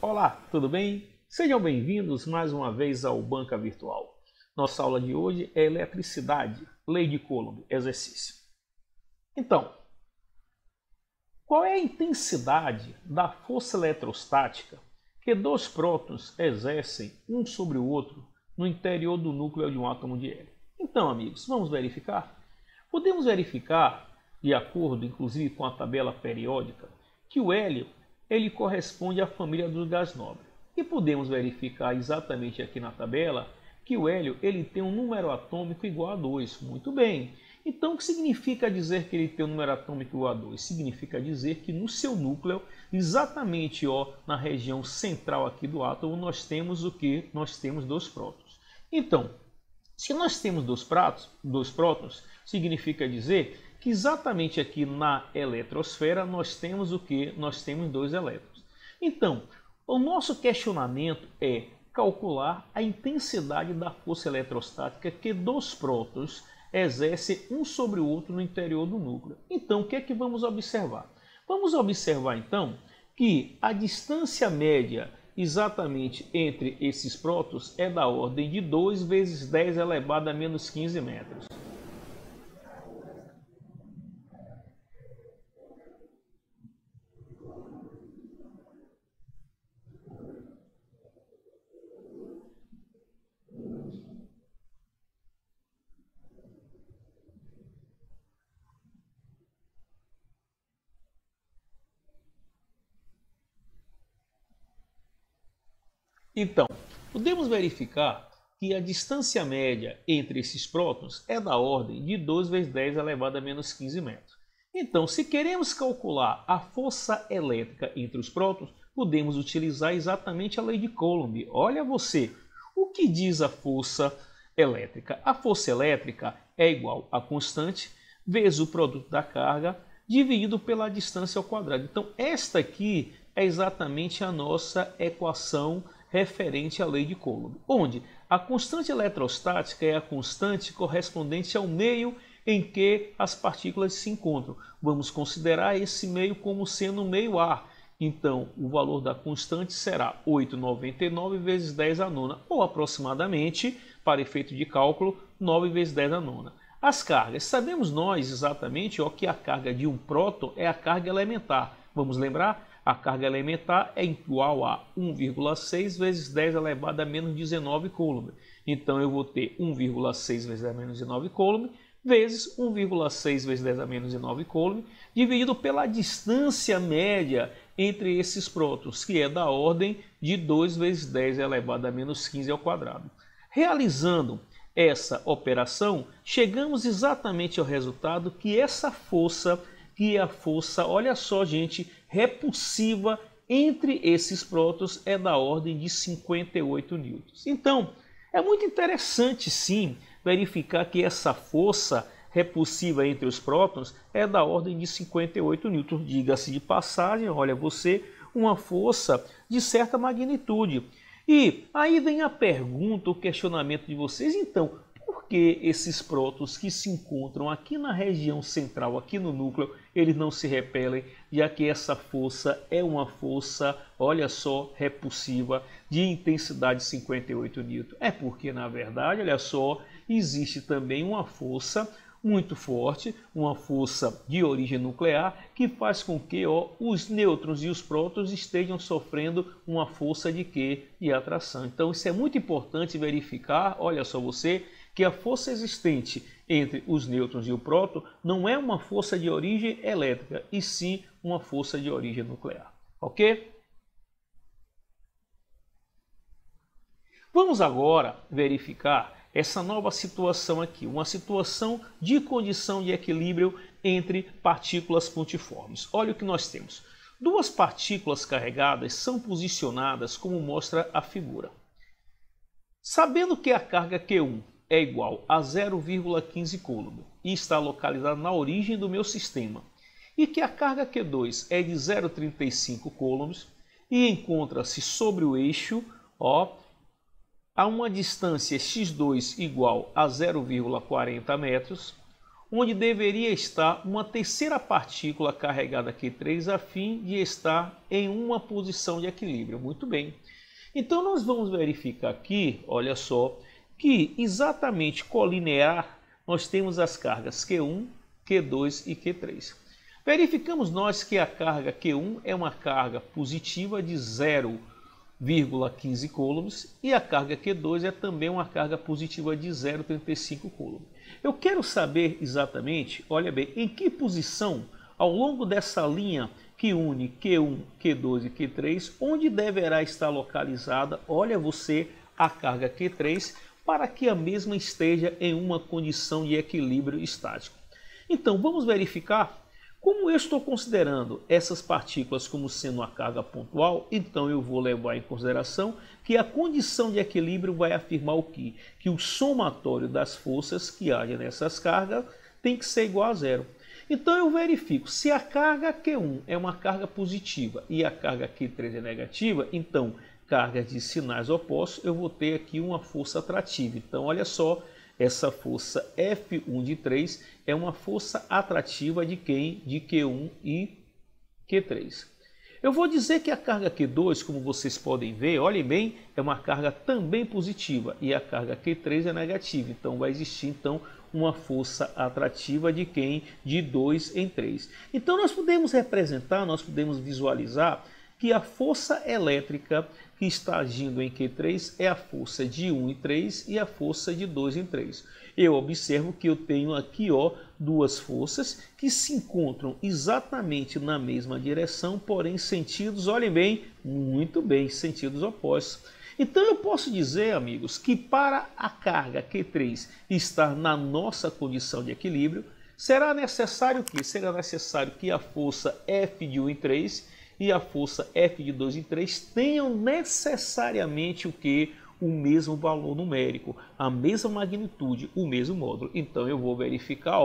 Olá, tudo bem? Sejam bem-vindos mais uma vez ao Banca Virtual. Nossa aula de hoje é eletricidade, lei de Coulomb, exercício. Então, qual é a intensidade da força eletrostática que dois prótons exercem um sobre o outro no interior do núcleo de um átomo de hélio? Então, amigos, vamos verificar? Podemos verificar, de acordo inclusive com a tabela periódica, que o hélio ele corresponde à família do gás nobre. E podemos verificar exatamente aqui na tabela que o hélio ele tem um número atômico igual a 2. Muito bem. Então, o que significa dizer que ele tem um número atômico igual a 2? Significa dizer que no seu núcleo, exatamente na região central aqui do átomo, nós temos o que? Nós temos dois prótons. Então, se nós temos dois prótons, significa dizer que exatamente aqui na eletrosfera nós temos o que? Nós temos dois elétrons. Então, o nosso questionamento é calcular a intensidade da força eletrostática que dois prótons exercem um sobre o outro no interior do núcleo. Então, o que é que vamos observar? Vamos observar, então, que a distância média exatamente entre esses prótons é da ordem de 2 vezes 10 elevado a menos 15 metros. Então, podemos verificar que a distância média entre esses prótons é da ordem de 2 vezes 10 elevado a menos 15 metros. Então, se queremos calcular a força elétrica entre os prótons, podemos utilizar exatamente a lei de Coulomb. Olha você, o que diz a força elétrica? A força elétrica é igual a constante vezes o produto da carga dividido pela distância ao quadrado. Então, esta aqui é exatamente a nossa equação referente à lei de Coulomb, onde a constante eletrostática é a constante correspondente ao meio em que as partículas se encontram. Vamos considerar esse meio como sendo o meio ar. Então, o valor da constante será 8,99 vezes 10 à nona, ou aproximadamente, para efeito de cálculo, 9 vezes 10 à nona. As cargas. Sabemos nós exatamente que a carga de um próton é a carga elementar. Vamos lembrar? A carga elementar é igual a 1,6 vezes 10 elevado a menos 19 Coulomb. Então, eu vou ter 1,6 vezes 10 a menos 19 Coulomb vezes 1,6 vezes 10 a menos 19 Coulomb, dividido pela distância média entre esses prótons, que é da ordem de 2 vezes 10 elevado a menos 15 ao quadrado. Realizando essa operação, chegamos exatamente ao resultado que essa força, olha só, gente, repulsiva entre esses prótons é da ordem de 58 newtons. Então, é muito interessante, sim, verificar que essa força repulsiva entre os prótons é da ordem de 58 newtons. Diga-se de passagem, olha você, uma força de certa magnitude. E aí vem a pergunta, o questionamento de vocês, então, por que esses prótons que se encontram aqui na região central, aqui no núcleo, eles não se repelem, já que essa força é uma força, olha só, repulsiva, de intensidade 58 newton? É porque, na verdade, olha só, existe também uma força muito forte, uma força de origem nuclear, que faz com que os nêutrons e os prótons estejam sofrendo uma força de quê? De atração. Então, isso é muito importante verificar, olha só você, que a força existente entre os nêutrons e o próton não é uma força de origem elétrica, e sim uma força de origem nuclear. Ok? Vamos agora verificar essa nova situação aqui, uma situação de condição de equilíbrio entre partículas pontiformes. Olha o que nós temos. Duas partículas carregadas são posicionadas como mostra a figura. Sabendo que a carga Q1 é igual a 0,15 Coulomb e está localizada na origem do meu sistema, e que a carga Q2 é de 0,35 coulombs e encontra-se sobre o eixo a uma distância x2 igual a 0,40 metros, onde deveria estar uma terceira partícula carregada Q3 a fim de estar em uma posição de equilíbrio. Muito bem. Então nós vamos verificar aqui, olha só, que exatamente colinear nós temos as cargas Q1, Q2 e Q3. Verificamos nós que a carga Q1 é uma carga positiva de 0,15 coulombs e a carga Q2 é também uma carga positiva de 0,35 coulomb. Eu quero saber exatamente, olha bem, em que posição ao longo dessa linha que une Q1, Q2 e Q3, onde deverá estar localizada, olha você, a carga Q3, para que a mesma esteja em uma condição de equilíbrio estático. Então vamos verificar. Como eu estou considerando essas partículas como sendo uma carga pontual, então eu vou levar em consideração que a condição de equilíbrio vai afirmar o quê? Que o somatório das forças que agem nessas cargas tem que ser igual a zero. Então eu verifico se a carga Q1 é uma carga positiva e a carga Q3 é negativa, então cargas de sinais opostos eu vou ter aqui uma força atrativa. Então olha só, essa força F1 de 3 é uma força atrativa de quem? De Q1 e Q3. Eu vou dizer que a carga Q2, como vocês podem ver, olhem bem, é uma carga também positiva e a carga Q3 é negativa. Então vai existir então uma força atrativa de quem? De 2 em 3. Então nós podemos representar, nós podemos visualizar que a força elétrica que está agindo em Q3 é a força de 1 em 3 e a força de 2 em 3. Eu observo que eu tenho aqui duas forças que se encontram exatamente na mesma direção, porém sentidos, olhem bem, muito bem, sentidos opostos. Então eu posso dizer, amigos, que para a carga Q3 estar na nossa condição de equilíbrio, será necessário que a força F de 1 em 3 e a força F de 2 em 3 tenham necessariamente o que? O mesmo valor numérico, a mesma magnitude, o mesmo módulo. Então eu vou verificar,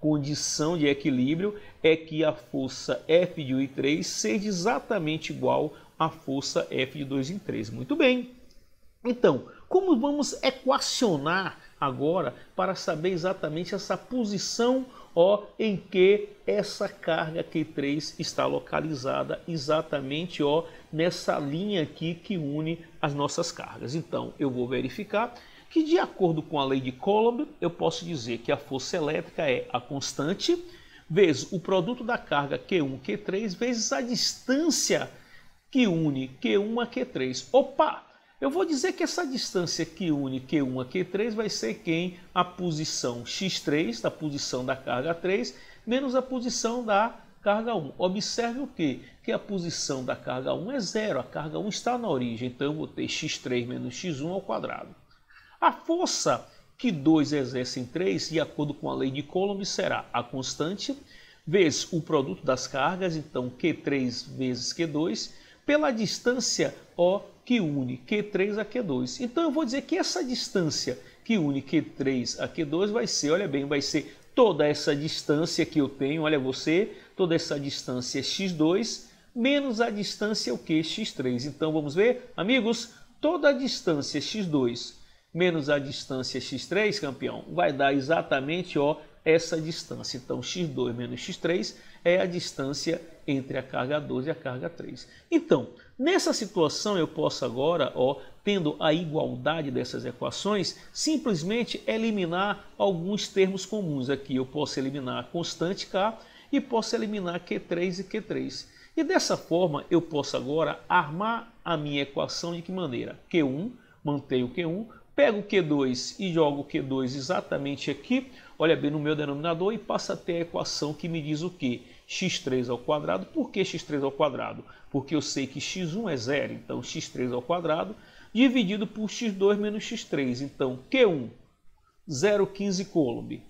condição de equilíbrio é que a força F de 1 em 3 seja exatamente igual à força F de 2 em 3. Muito bem. Então, como vamos equacionar agora para saber exatamente essa posição em que essa carga Q3 está localizada exatamente nessa linha aqui que une as nossas cargas. Então eu vou verificar que, de acordo com a lei de Coulomb, eu posso dizer que a força elétrica é a constante vezes o produto da carga Q1, Q3 vezes a distância que une Q1 a Q3. Opa! Eu vou dizer que essa distância que une Q1 a Q3 vai ser quem? A posição x3, da posição da carga 3, menos a posição da carga 1. Observe o quê? Que a posição da carga 1 é zero, a carga 1 está na origem, então eu vou ter x3 menos x1 ao quadrado. A força que 2 exerce em 3, de acordo com a lei de Coulomb, será a constante vezes o produto das cargas, então Q3 vezes Q2, pela distância que une Q3 a Q2. Então eu vou dizer que essa distância que une Q3 a Q2 vai ser, olha bem, vai ser toda essa distância que eu tenho, olha você, toda essa distância x2 menos a distância o que? X3. Então vamos ver, amigos, toda a distância x2 menos a distância x3, campeão, vai dar exatamente essa distância. Então x2 menos x3 é a distância entre a carga 2 e a carga 3. Então, nessa situação eu posso agora, tendo a igualdade dessas equações, simplesmente eliminar alguns termos comuns. Aqui eu posso eliminar a constante K e posso eliminar Q3 e Q3. E dessa forma eu posso agora armar a minha equação de que maneira? Q1, mantenho Q1, pego o Q2 e jogo o Q2 exatamente aqui, olha bem no meu denominador, e passo a ter a equação que me diz o quê? X3 ao quadrado. Por que X3 ao quadrado? Porque eu sei que x1 é zero, então x3 ao quadrado dividido por x2 menos x3. Então Q1, 0,15 coulomb.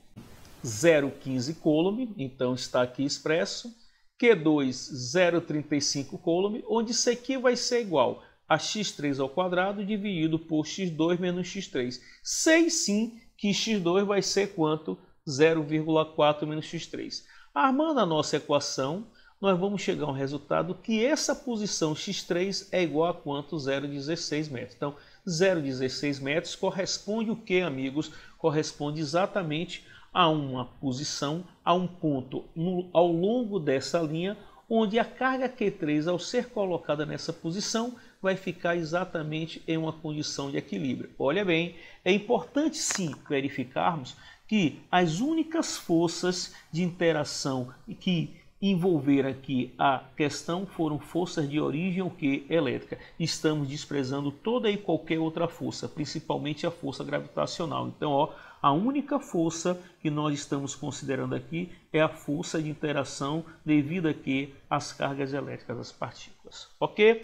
0,15 coulomb, então está aqui expresso. Q2, 0,35 coulomb, onde isso aqui vai ser igual a x3 ao quadrado dividido por x2 menos x3. Sei sim que x2 vai ser quanto? 0,4 menos x3. Armando a nossa equação, nós vamos chegar a um resultado que essa posição x3 é igual a quanto? 0,16 metros. Então, 0,16 metros corresponde o que, amigos? Corresponde exatamente a uma posição, a um ponto ao longo dessa linha, onde a carga Q3, ao ser colocada nessa posição, vai ficar exatamente em uma condição de equilíbrio. Olha bem, é importante sim verificarmos que as únicas forças de interação que envolveram aqui a questão foram forças de origem elétrica. Estamos desprezando toda e qualquer outra força, principalmente a força gravitacional. Então, ó, a única força que nós estamos considerando aqui é a força de interação devido aqui às cargas elétricas das partículas. Ok?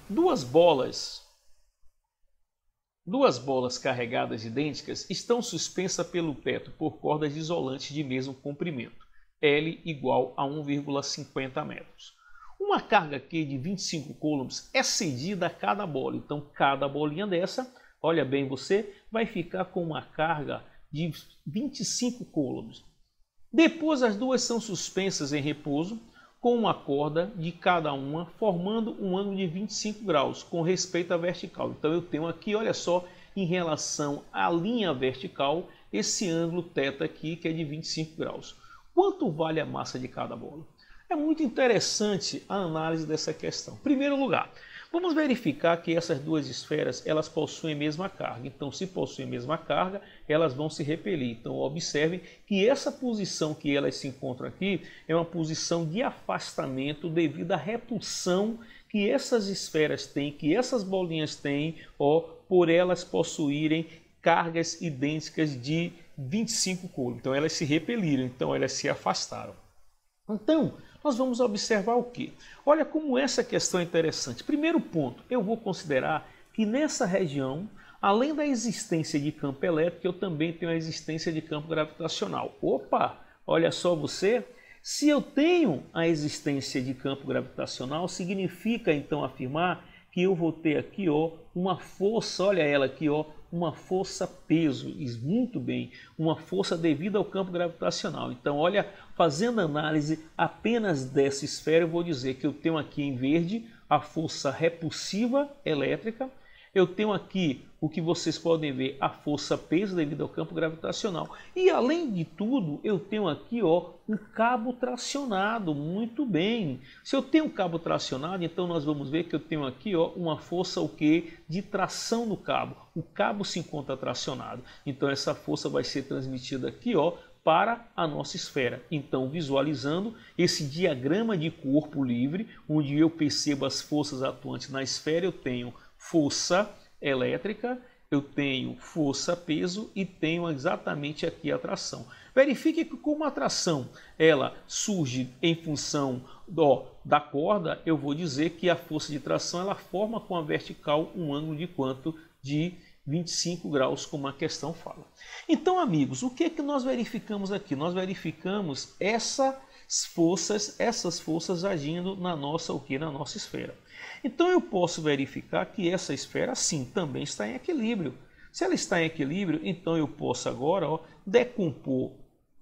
Duas bolas carregadas idênticas estão suspensas pelo teto por cordas isolantes de mesmo comprimento, L igual a 1,50 metros. Uma carga Q de 25 coulombs é cedida a cada bola. Então, cada bolinha dessa, olha bem você, vai ficar com uma carga de 25 coulombs. Depois, as duas são suspensas em repouso com uma corda de cada uma, formando um ângulo de 25 graus com respeito à vertical. Então, eu tenho aqui, olha só, em relação à linha vertical, esse ângulo θ aqui, que é de 25 graus. Quanto vale a massa de cada bola? É muito interessante a análise dessa questão. Em primeiro lugar, vamos verificar que essas duas esferas elas possuem a mesma carga. Então, se possuem a mesma carga, elas vão se repelir. Então, observem que essa posição que elas se encontram aqui é uma posição de afastamento devido à repulsão que essas esferas têm, que essas bolinhas têm, ó, por elas possuírem cargas idênticas de 25 coulombs. Então, elas se repeliram, então elas se afastaram. Então, nós vamos observar o quê? Olha como essa questão é interessante. Primeiro ponto, eu vou considerar que nessa região, além da existência de campo elétrico, eu também tenho a existência de campo gravitacional. Opa, olha só você, se eu tenho a existência de campo gravitacional, significa então afirmar que eu vou ter aqui, ó, uma força, olha ela aqui, ó, uma força peso, muito bem, uma força devido ao campo gravitacional. Então, olha, fazendo análise apenas dessa esfera, eu vou dizer que eu tenho aqui em verde a força repulsiva elétrica, eu tenho aqui o que vocês podem ver, a força peso devido ao campo gravitacional. E além de tudo, eu tenho aqui, ó, um cabo tracionado, muito bem. Se eu tenho um cabo tracionado, então nós vamos ver que eu tenho aqui, ó, uma força o quê? De tração no cabo. O cabo se encontra tracionado. Então essa força vai ser transmitida aqui, ó, para a nossa esfera. Então, visualizando esse diagrama de corpo livre, onde eu percebo as forças atuantes na esfera, eu tenho força elétrica, eu tenho força peso e tenho exatamente aqui a tração. Verifique que como a tração ela surge em função da corda, eu vou dizer que a força de tração ela forma com a vertical um ângulo de quanto? De 25 graus, como a questão fala. Então, amigos, o que é que nós verificamos aqui? Nós verificamos essas forças agindo na nossa, na nossa esfera. Então, eu posso verificar que essa esfera, sim, também está em equilíbrio. Se ela está em equilíbrio, então eu posso agora, ó, decompor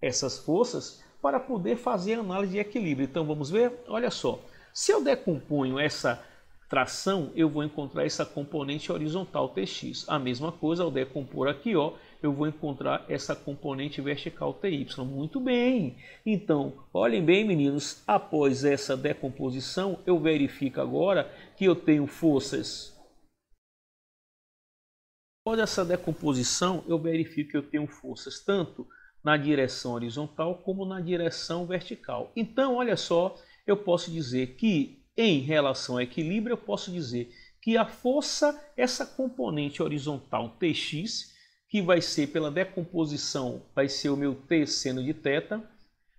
essas forças para poder fazer a análise de equilíbrio. Então, vamos ver? Olha só, se eu decomponho essa tração, eu vou encontrar essa componente horizontal Tx. A mesma coisa, ao decompor aqui, ó, eu vou encontrar essa componente vertical Ty. Muito bem. Então, olhem bem, meninos, após essa decomposição, eu verifico agora que eu tenho forças. Após essa decomposição, eu verifico que eu tenho forças tanto na direção horizontal como na direção vertical. Então, olha só, eu posso dizer que em relação ao equilíbrio, eu posso dizer que a força, essa componente horizontal Tx, que vai ser pela decomposição, vai ser o meu T seno de θ,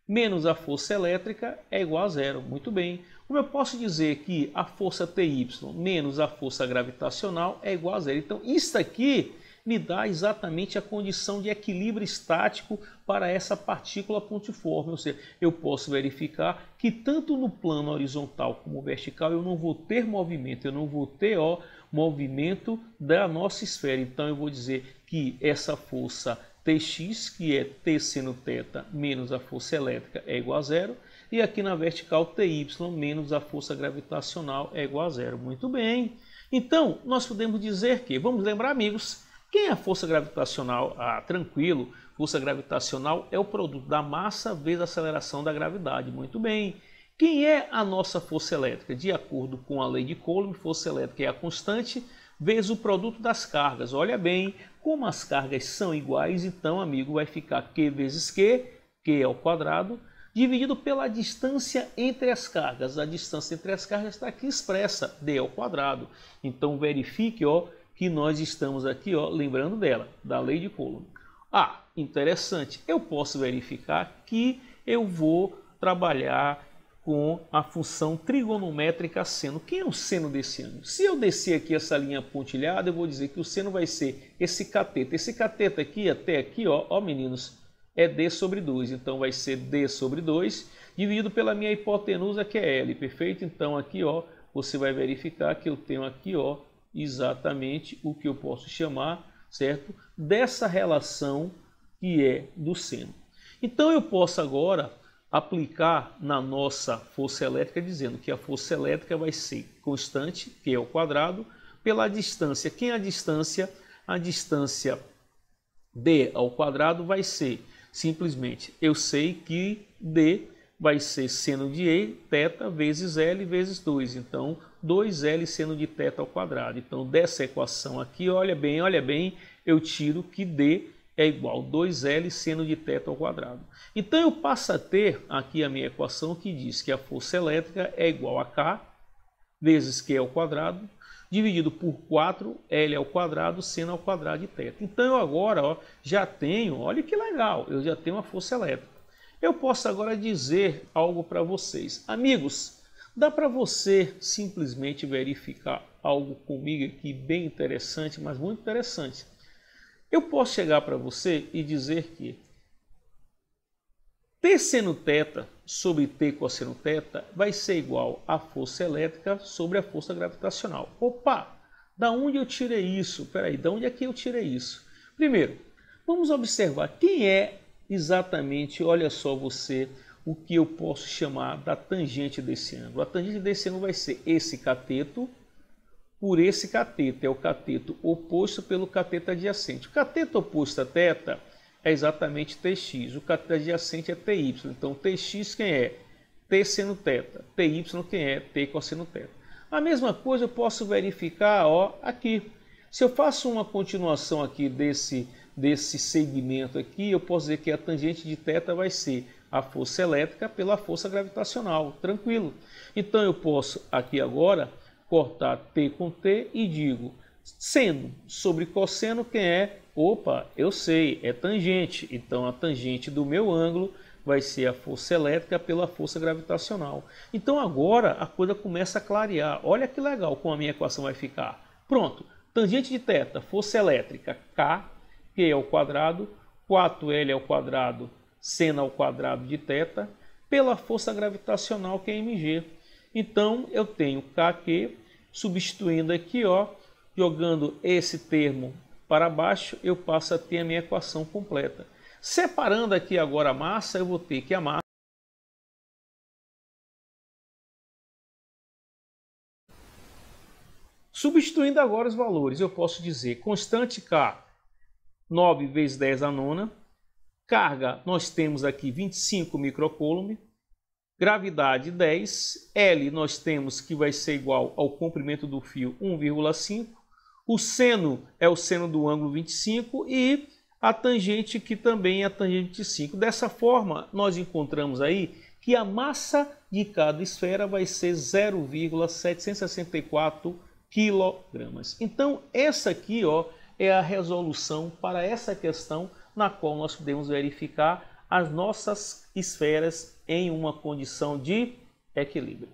menos a força elétrica é igual a zero. Muito bem. Como eu posso dizer que a força Ty menos a força gravitacional é igual a zero. Então, isso aqui me dá exatamente a condição de equilíbrio estático para essa partícula pontiforme. Ou seja, eu posso verificar que tanto no plano horizontal como vertical eu não vou ter movimento, eu não vou ter movimento da nossa esfera. Então eu vou dizer que essa força Tx, que é T seno θ menos a força elétrica, é igual a zero. E aqui na vertical Ty menos a força gravitacional é igual a zero. Muito bem. Então nós podemos dizer que, vamos lembrar, amigos, Quem é a força gravitacional? Tranquilo, força gravitacional é o produto da massa vezes a aceleração da gravidade. Muito bem. Quem é a nossa força elétrica? De acordo com a lei de Coulomb, força elétrica é a constante vezes o produto das cargas. Olha bem, como as cargas são iguais, então, amigo, vai ficar Q vezes Q ao quadrado, dividido pela distância entre as cargas. A distância entre as cargas está aqui expressa, D ao quadrado. Então, verifique, que nós estamos aqui, lembrando dela, da lei de Coulomb. Interessante, eu posso verificar que eu vou trabalhar com a função trigonométrica seno. Quem é o seno desse ângulo? Se eu descer aqui essa linha pontilhada, eu vou dizer que o seno vai ser esse cateto. Esse cateto aqui, até aqui, meninos, é D sobre 2. Então vai ser D sobre 2, dividido pela minha hipotenusa, que é L, perfeito? Então aqui, você vai verificar que eu tenho aqui, exatamente o que eu posso chamar, certo? Dessa relação que é do seno. Então eu posso agora aplicar na nossa força elétrica, dizendo que a força elétrica vai ser constante, Q ao quadrado, pela distância. Quem é a distância? A distância D ao quadrado vai ser, simplesmente, eu sei que D vai ser seno de E, θ, vezes L, vezes 2. Então, 2L seno de θ ao quadrado. Então, dessa equação aqui, olha bem, eu tiro que D é igual a 2L seno de θ ao quadrado. Então eu passo a ter aqui a minha equação que diz que a força elétrica é igual a K vezes Q ao quadrado, dividido por 4L ao quadrado seno ao quadrado de θ. Então eu agora já tenho, olha que legal, eu já tenho uma força elétrica. Eu posso agora dizer algo para vocês. Amigos, dá para você simplesmente verificar algo comigo aqui bem interessante, mas muito interessante. Eu posso chegar para você e dizer que T seno θ sobre T cosseno θ vai ser igual a força elétrica sobre a força gravitacional. Opa, da onde eu tirei isso? Peraí, da onde é que eu tirei isso? Primeiro, vamos observar quem é exatamente, olha só você, o que eu posso chamar da tangente desse ângulo. A tangente desse ângulo vai ser esse cateto por esse cateto, é o cateto oposto pelo cateto adjacente. O cateto oposto a θ é exatamente Tx, o cateto adjacente é Ty. Então, Tx quem é? T seno θ. Ty quem é? T cosseno θ. A mesma coisa eu posso verificar aqui. Se eu faço uma continuação aqui desse segmento aqui, eu posso dizer que a tangente de θ vai ser a força elétrica pela força gravitacional. Tranquilo. Então, eu posso aqui agora cortar T com T e digo seno sobre cosseno quem é? Opa, eu sei, é tangente. Então a tangente do meu ângulo vai ser a força elétrica pela força gravitacional. Então agora a coisa começa a clarear. Olha que legal como a minha equação vai ficar. Pronto, tangente de θ, força elétrica K, Q ao quadrado, 4L ao quadrado, seno ao quadrado de θ, pela força gravitacional que é mg. Então eu tenho KQ, substituindo aqui, jogando esse termo para baixo, eu passo a ter a minha equação completa. Separando aqui agora a massa, eu vou ter que a massa substituindo agora os valores, eu posso dizer constante K, 9 vezes 10 a nona, carga, nós temos aqui 25 microcoulomb, gravidade 10, L nós temos que vai ser igual ao comprimento do fio 1,5, o seno é o seno do ângulo 25 e a tangente que também é a tangente de 5. Dessa forma, nós encontramos aí que a massa de cada esfera vai ser 0,764 quilogramas. Então, essa aqui é a resolução para essa questão na qual nós podemos verificar as nossas esferas em uma condição de equilíbrio.